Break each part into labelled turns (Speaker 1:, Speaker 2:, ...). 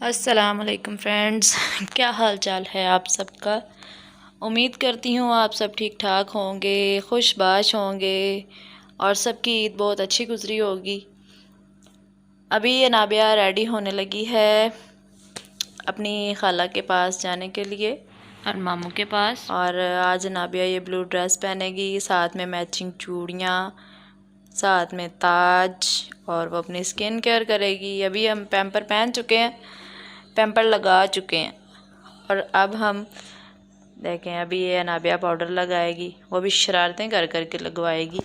Speaker 1: अस्सलामुअलैकुम फ्रेंड्स, क्या हाल चाल है आप सबका। उम्मीद करती हूँ आप सब ठीक ठाक होंगे, खुशबाश होंगे और सबकी ईद बहुत अच्छी गुजरी होगी। अभी ये नाबिया रेडी होने लगी है अपनी खाला के पास जाने के लिए और मामू के पास। और आज नाबिया ये ब्लू ड्रेस पहनेगी, साथ में मैचिंग चूड़ियाँ, साथ में ताज, और वो अपनी स्किन केयर करेगी। अभी हम पैम्पर पहन चुके हैं, पैम्पर लगा चुके हैं और अब हम देखें अभी ये नाबिया पाउडर लगाएगी, वो भी शरारतें कर करके लगवाएगी।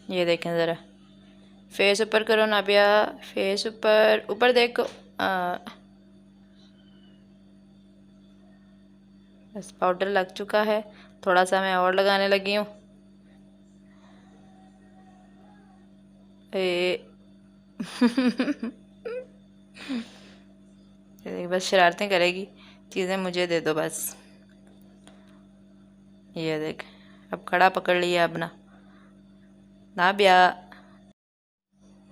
Speaker 1: ये देखें ज़रा, फेस ऊपर करो नाबिया, फेस ऊपर, ऊपर देखो। बस पाउडर लग चुका है, थोड़ा सा मैं और लगाने लगी हूँ। बस शरारतें करेगी, चीज़ें मुझे दे दो बस। ये देख, अब कड़ा पकड़ लिया अपना नाबिया।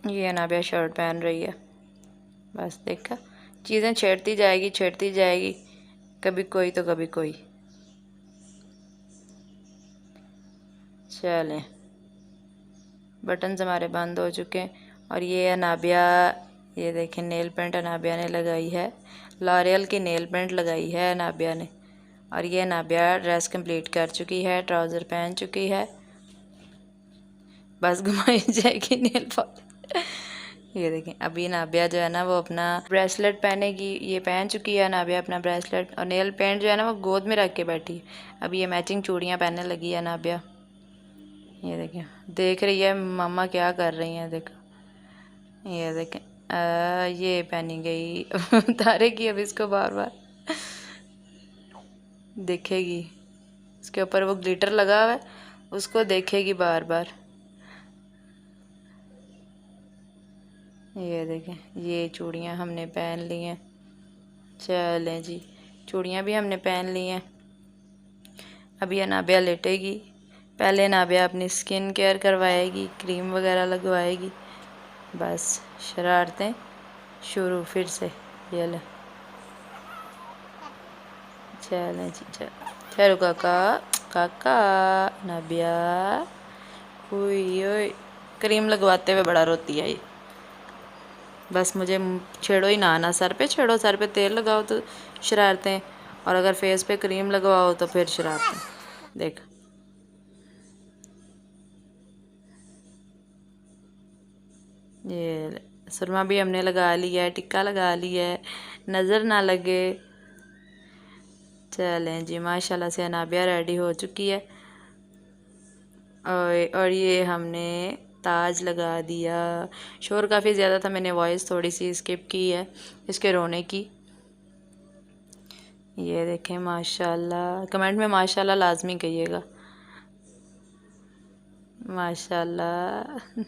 Speaker 1: ये नाबिया शर्ट पहन रही है, बस देखा, चीज़ें छेड़ती जाएगी, कभी कोई तो कभी कोई। चलें, बटन्स हमारे बंद हो चुके हैं। और ये नाबिया, ये देखें नेल पेंट नाबिया ने लगाई है, लॉरियल की नेल पेंट लगाई है नाबिया ने। और ये नाबिया ड्रेस कंप्लीट कर चुकी है, ट्राउज़र पहन चुकी है, बस घुमाई जाएगी नेल पॉलिश। ये देखें, अभी नाबिया जो है ना वो अपना ब्रेसलेट पहनेगी, ये पहन चुकी है नाबिया अपना ब्रेसलेट, और नेल पेंट जो है ना वो गोद में रख के बैठी है। अभी ये मैचिंग चूड़ियाँ पहनने लगी है नाबिया। ये देखें, देख रही है मम्मा क्या कर रही हैं, देखो। ये देखें, ये पहनी गई उतारेगी अब इसको बार बार, देखेगी इसके ऊपर वो ग्लिटर लगा हुआ है, उसको देखेगी बार बार। ये देखें, ये चूड़ियाँ हमने पहन ली हैं। चलें जी, चूड़ियाँ भी हमने पहन ली हैं। अभी ये नाबिया लेटेगी, पहले नाबिया अपनी स्किन केयर करवाएगी, क्रीम वगैरह लगवाएगी, बस शरारतें शुरू फिर से। ये ले, चलें जी, चलो काका नाबिया, हुई ओए, क्रीम लगवाते हुए बड़ा रोती है ये। बस मुझे छेड़ो ही ना, सर पे छेड़ो, सर पे तेल लगाओ तो शरारतें, और अगर फेस पे क्रीम लगवाओ तो फिर शरारतें। देख, ये सुरमा भी हमने लगा लिया है, टिक्का लगा लिया है, नज़र ना लगे। चलें जी, माशाल्लाह से नाबिया रेडी हो चुकी है। और ये हमने ताज लगा दिया। शोर काफ़ी ज़्यादा था, मैंने वॉइस थोड़ी सी स्किप की है इसके रोने की। ये देखें माशाल्लाह, कमेंट में माशाल्लाह लाजमी कहिएगा, माशाल्लाह।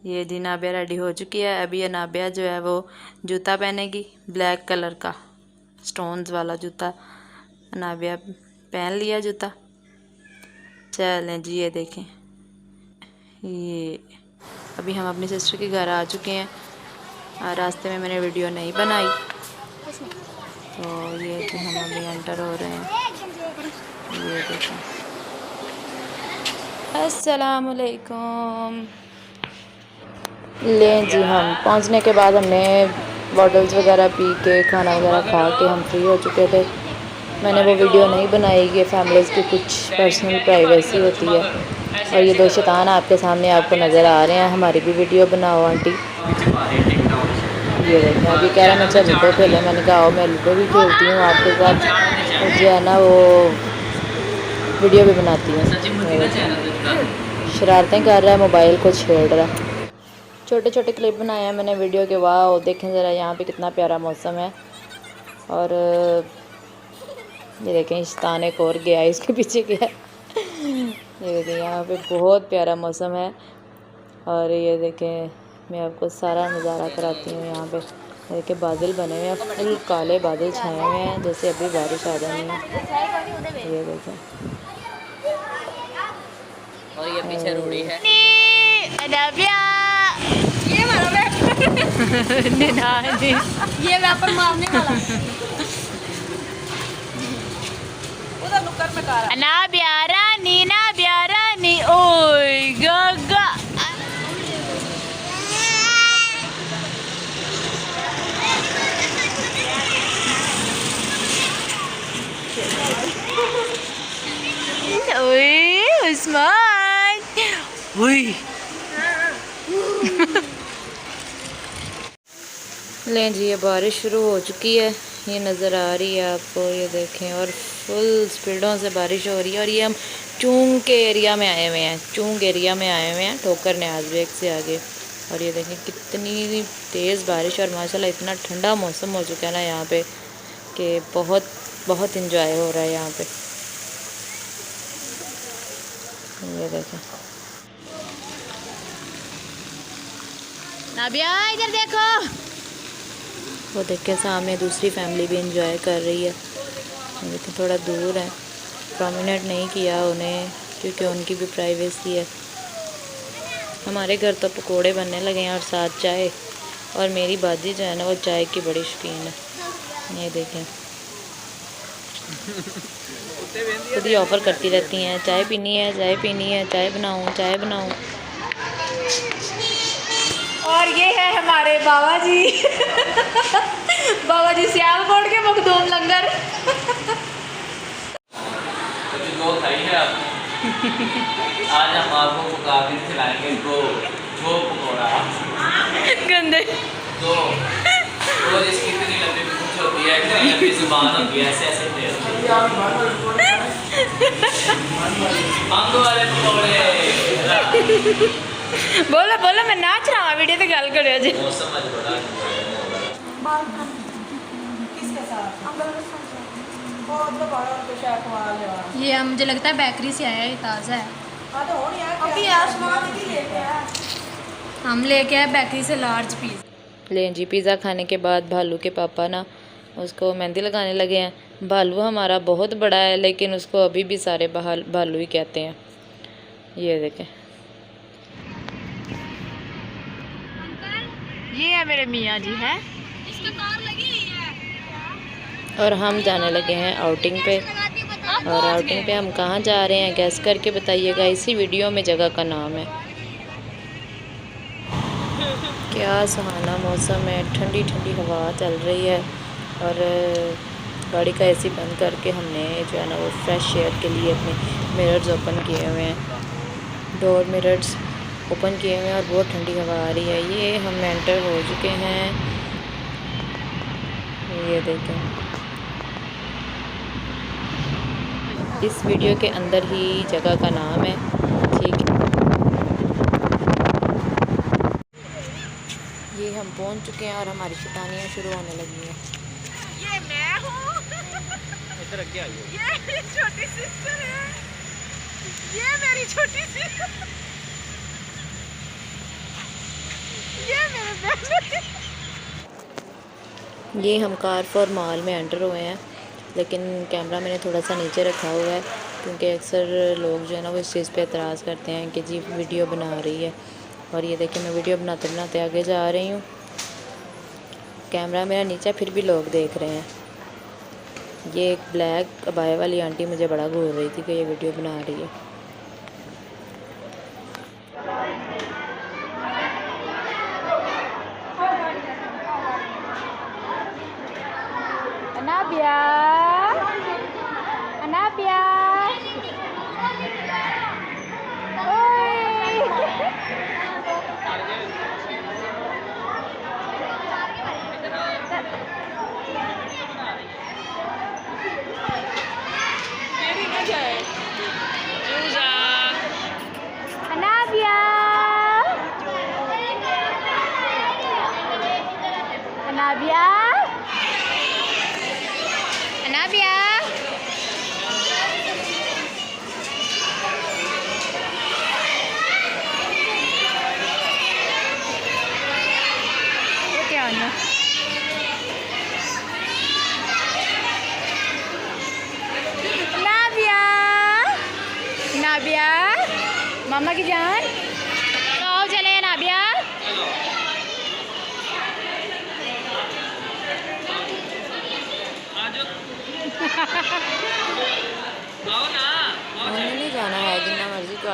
Speaker 1: ये जी नाबिया रेडी हो चुकी है। अभी ये नाबिया जो है वो जूता पहनेगी, ब्लैक कलर का स्टोन्स वाला जूता नाबिया पहन लिया जूता। चलें जी, ये देखें, ये अभी हम अपनी सिस्टर के घर आ चुके हैं। रास्ते में मैंने वीडियो नहीं बनाई, तो ये जो हम अभी एंटर हो रहे हैं, ये देखें। अस्सलामुअलैकुम। लें जी, हम पहुंचने के बाद हमने बॉटल्स वगैरह पी के, खाना वगैरह खा के हम फ्री हो चुके थे। मैंने वो वीडियो नहीं बनाई, ये फैमिलीज़ की कुछ पर्सनल प्राइवेसी होती है। और ये दो शैतान आपके सामने आपको नज़र आ रहे हैं, हमारी भी वीडियो बनाओ आंटी। ये देखें, अभी कह रहा मैं चल लूडो खेलें, मैंने कहा आओ मैं लूडो भी खेलती हूँ आपके साथ, तो जो है ना वो वीडियो भी बनाती हूँ। शरारतें कर रहा है, मोबाइल को छेड़ रहा है। छोटे छोटे क्लिप बनाए हैं मैंने वीडियो के। वाह, देखें ज़रा यहाँ पे कितना प्यारा मौसम है। और ये देखें, शैतान एक और गया, इसके पीछे गया। ये देखें, यहाँ पे बहुत प्यारा मौसम है। और ये देखें, मैं आपको सारा नज़ारा कराती हूँ। यहाँ पे देखिए बादल बने हुए हैं, फुल काले बादल छाए हुए हैं, जैसे अभी बारिश आ जानी है। ये देखें,
Speaker 2: और ये पीछे रूढ़ी है।
Speaker 1: नानी
Speaker 2: ये व्यापार मारने वाला
Speaker 1: ना प्यारा नीना प्यारा नी ओए गगा ओए उस्मान ओए लें जी ये बारिश शुरू हो चुकी है, ये नज़र आ रही है आपको, ये देखें, और फुल स्पीडों से बारिश हो रही है। और ये हम चूंग के एरिया में आए हुए हैं, चूंग एरिया में आए हुए हैं, ठोकर न्याज बेग से आगे। और ये देखें कितनी तेज़ बारिश, और माशाल्लाह इतना ठंडा मौसम हो चुका है ना यहाँ पे कि बहुत बहुत इंजॉय हो रहा है यहाँ पे। ये देखें नाबिया इधर देखो, वो देखें सामने दूसरी फैमिली भी इंजॉय कर रही है। लेकिन थोड़ा दूर है, प्रोमिनेंट नहीं किया उन्हें क्योंकि उनकी भी प्राइवेसी है। हमारे घर तो पकोड़े बनने लगे हैं और साथ चाय, और मेरी बाजी जो है ना वो चाय की बड़ी शौकीन है। ये देखें खुद ही ऑफ़र करती रहती हैं, चाय पीनी है, चाय पीनी है, चाय बनाऊँ, चाय बनाऊँ। और ये है हमारे बाबा जी बाबा जी सियालकोट के मखदूम लंगर
Speaker 3: आज हम आपको पका के खिलाएंगे दो पकौड़ा
Speaker 1: गंदे
Speaker 3: दो जिसकी इतनी लंबी पूंछ होती है, इतनी लंबी जुबान होती है, ऐसे ऐसे मांगो वाले पकौड़े।
Speaker 1: बोलो बोलो, मैं नाच रहा हूँ, वीडियो तो गल करो जी।
Speaker 3: मौसम आज बड़ा
Speaker 2: ये मुझे लगता है बेकरी से आया है, ये ताज़ा है। हम लेके आए बेकरी से लार्ज पीस।
Speaker 1: लें जी पिज़्ज़ा खाने के बाद भालू के पापा ना उसको मेहंदी लगाने लगे हैं। भालू हमारा बहुत बड़ा है लेकिन उसको अभी भी सारे भालू ही कहते हैं। ये देखें, ये है मेरे मियाँ जी हैं, और हम जाने लगे हैं आउटिंग पे। और आउटिंग पे हम कहाँ जा रहे हैं गैस करके बताइएगा, इसी वीडियो में जगह का नाम है। क्या सुहाना मौसम है, ठंडी ठंडी हवा चल रही है, और गाड़ी का एसी बंद करके हमने जो है ना वो फ्रेश एयर के लिए अपने मिरर्स ओपन किए हुए हैं, डोर मिरर्स ओपन किए हुए हैं, और बहुत ठंडी हवा आ रही है। ये हम एंटर हो चुके हैं, ये देखें, इस वीडियो के अंदर ही जगह का नाम है, ठीक है। ये हम पहुंच चुके हैं और हमारी शैतानियाँ शुरू होने लगी हैं।
Speaker 4: ये मैं हूँ,
Speaker 3: इधर क्या आई हो?
Speaker 4: ये मेरी छोटी सिस्टर है, ये मेरी छोटी सिस्टर, ये मेरे बहन।
Speaker 1: ये हम कारफॉर मॉल में एंटर हुए हैं, लेकिन कैमरा मैंने थोड़ा सा नीचे रखा हुआ है क्योंकि अक्सर लोग जो है ना वो इस चीज़ पे एतराज़ करते हैं कि जी वीडियो बना रही है। और ये देखिए मैं वीडियो बनाते बनाते आगे जा रही हूँ, कैमरा मेरा नीचे, फिर भी लोग देख रहे हैं। ये एक ब्लैक अबाया वाली आंटी मुझे बड़ा घूर रही थी कि ये वीडियो बना रही है। अनाबिया अनाबिया अनाबिया अनाबिया अनाबिया वो क्या होना नाबिया नाबिया मामा की जान आओ चले नाबिया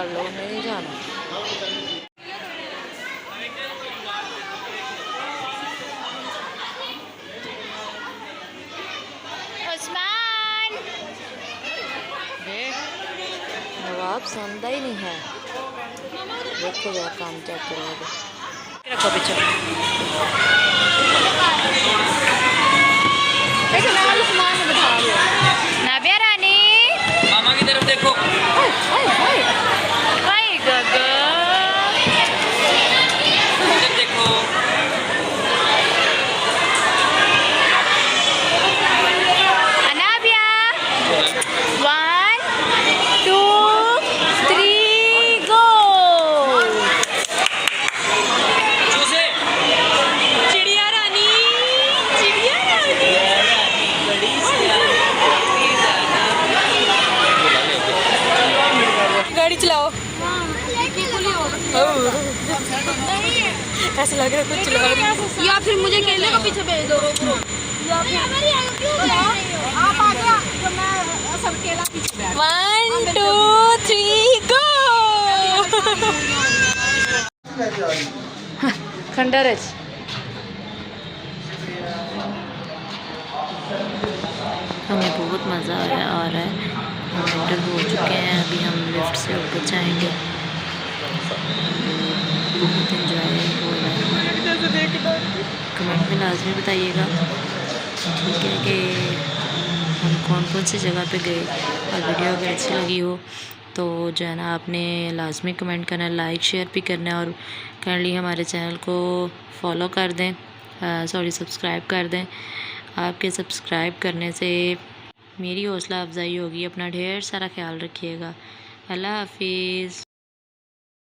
Speaker 1: कर लो, नहीं जाना। उस्मान नवाब सुनता ही नहीं है। देखो जरा काम चेक करोगे। रखो पीछे। नाबिया रानी
Speaker 3: मामा की तरफ देखो।
Speaker 1: हाय गगा
Speaker 3: इधर देखो।
Speaker 1: अनाबिया 1 2 3 गो।
Speaker 3: चूसे
Speaker 1: चिड़िया रानी, चिड़िया रानी।
Speaker 3: बड़ी
Speaker 1: गाड़ी चलाओ। ऐसा लग रहा है कुछ चला रही है।
Speaker 2: या फिर मुझे केले का पीछे भेज दो। या फिर आप आ गया तो मैं सब केला पीछे बैठ
Speaker 1: 1 2 3 गो। खंडर हमें बहुत मज़ा आ रहा है। हम एंटर हो चुके हैं, अभी हम लिफ्ट से ऊपर जाएंगे। बहुत इंजॉय हो रहा है हमारा। कमेंट में लाजमी बताइएगा, ठीक है, कि हम कौन कौन सी जगह पे गए। और वीडियो अगर अच्छी लगी हो तो जो है ना आपने लाजमी कमेंट करना है, लाइक शेयर भी करना है, और काइंडली हमारे चैनल को फॉलो कर दें, सब्सक्राइब कर दें। आपके सब्सक्राइब करने से मेरी हौसला अफजाई होगी। अपना ढेर सारा ख्याल रखिएगा। अल्लाह हाफिज़।